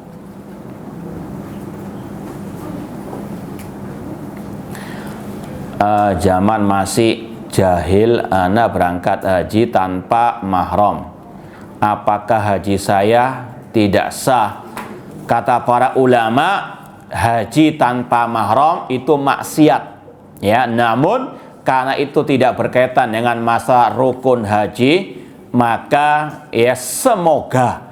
Zaman masih jahil, ana berangkat haji tanpa mahram. Apakah haji saya tidak sah? Kata para ulama, haji tanpa mahram itu maksiat. Ya, namun karena itu tidak berkaitan dengan masa rukun haji, maka ya semoga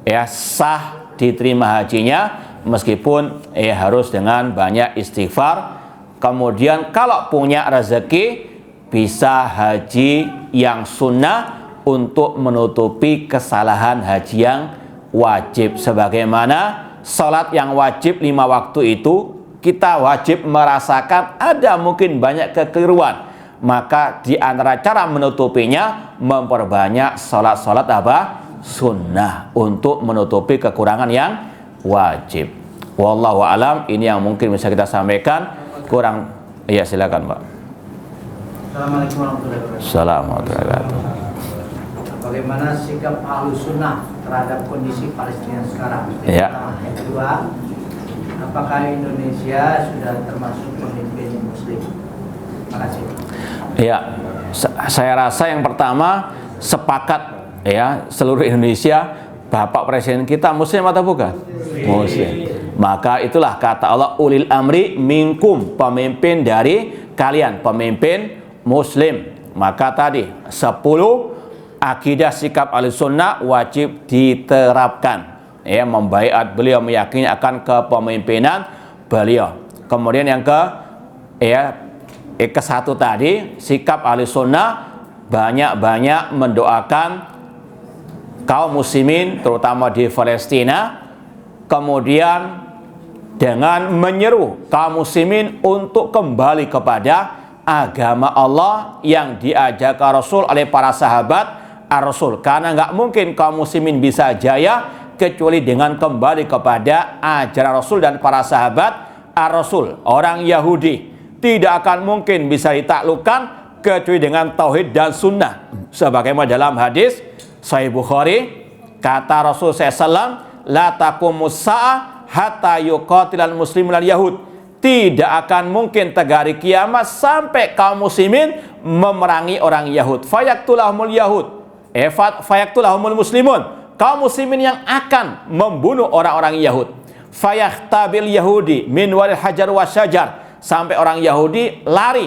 ya sah diterima hajinya, meskipun harus dengan banyak istighfar. Kemudian kalau punya rezeki bisa haji yang sunnah untuk menutupi kesalahan haji yang wajib. Sebagaimana salat yang wajib 5 waktu itu kita wajib merasakan ada mungkin banyak kekeliruan, maka di antara cara menutupinya memperbanyak salat-salat apa? Sunnah untuk menutupi kekurangan yang wajib. Wallahu alam, ini yang mungkin bisa kita sampaikan. Kurang, ya silakan Pak. Assalamualaikum warahmatullahi wabarakatuh. Assalamualaikum warahmatullahi wabarakatuh. Apakah bagaimana sikap Ahlus Sunnah terhadap kondisi Palestina sekarang? Ya. Yang kedua, apakah Indonesia sudah termasuk pemimpin Muslim? Terima kasih. Ya, saya rasa yang pertama sepakat ya seluruh Indonesia, Bapak Presiden kita Muslim atau bukan? Muslim. Maka itulah kata Allah, ulil amri minkum, pemimpin dari kalian, pemimpin Muslim. Maka tadi 10 akidah sikap Ahlussunnah wajib diterapkan. Ya, membaiat beliau, meyakini akan kepemimpinan beliau. Kemudian yang ke-1 tadi, sikap Ahlussunnah banyak-banyak mendoakan kaum muslimin terutama di Palestina, kemudian dengan menyeru kaum muslimin untuk kembali kepada agama Allah yang diajarkan Rasul oleh para sahabat Ar-Rasul. Karena nggak mungkin kaum muslimin bisa jaya kecuali dengan kembali kepada ajaran Rasul dan para sahabat Ar-Rasul. Orang Yahudi tidak akan mungkin bisa ditaklukkan kecuali dengan tauhid dan sunnah. Sebagaimana dalam hadis Sahih Bukhari, kata Rasul SAW, la taqumus sa'ah hatta yuqatilal muslimin al yahud. Tidak akan mungkin tegari kiamat sampai kaum muslimin memerangi orang Yahud. Fayaktulahumul yahud, fayaktulahumul muslimun, kaum muslimin yang akan membunuh orang-orang Yahud. Fayahtabil yahudi min walil hajar wasyajar, sampai orang Yahudi lari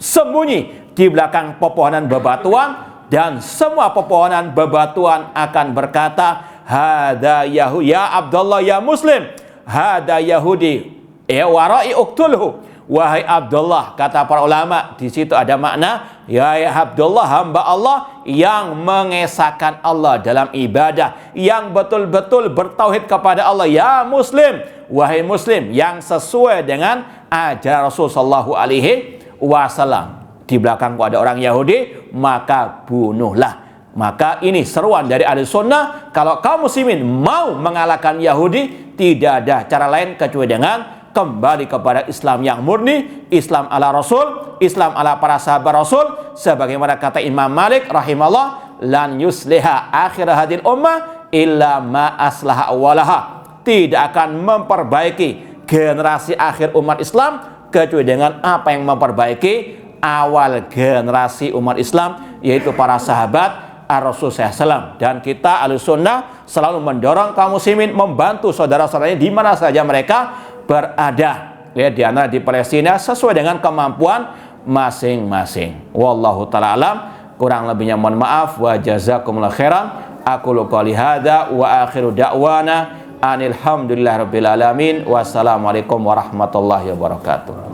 sembunyi di belakang pepohonan bebatuan, dan semua pepohonan bebatuan akan berkata, hada Yahudi, ya Abdullah ya Muslim, hada Yahudi, warai uktulhu, wahai Abdullah. Kata para ulama, di situ ada makna, ya Abdullah, hamba Allah yang mengesahkan Allah dalam ibadah, yang betul-betul bertauhid kepada Allah. Ya Muslim, wahai Muslim yang sesuai dengan ajaran Rasul sallallahu alaihi wasallam. Di belakangku ada orang Yahudi, maka bunuhlah. Maka ini seruan dari Ahlussunnah, kalau kaum muslimin mau mengalahkan Yahudi, tidak ada cara lain kecuali dengan kembali kepada Islam yang murni, Islam ala Rasul, Islam ala para sahabat Rasul. Sebagaimana kata Imam Malik rahimahullah, lan yusliha akhir hadil ummah illa ma aslaha awalaha. Tidak akan memperbaiki generasi akhir umat Islam kecuali dengan apa yang memperbaiki awal generasi umat Islam, yaitu para sahabat Ar-Rasul SAW. Dan kita Ahlussunnah selalu mendorong kaum muslimin membantu saudara-saudaranya di mana saja mereka berada, ya, di antara di Palestina sesuai dengan kemampuan masing-masing. Wallahu ta'ala alam, kurang lebihnya mohon maaf. Wa jazakumullah khairan. Aqulu qouli hadza wa akhiru da'wana anil hamdulillahirabbil alamin. Wassalamualaikum warahmatullahi wabarakatuh.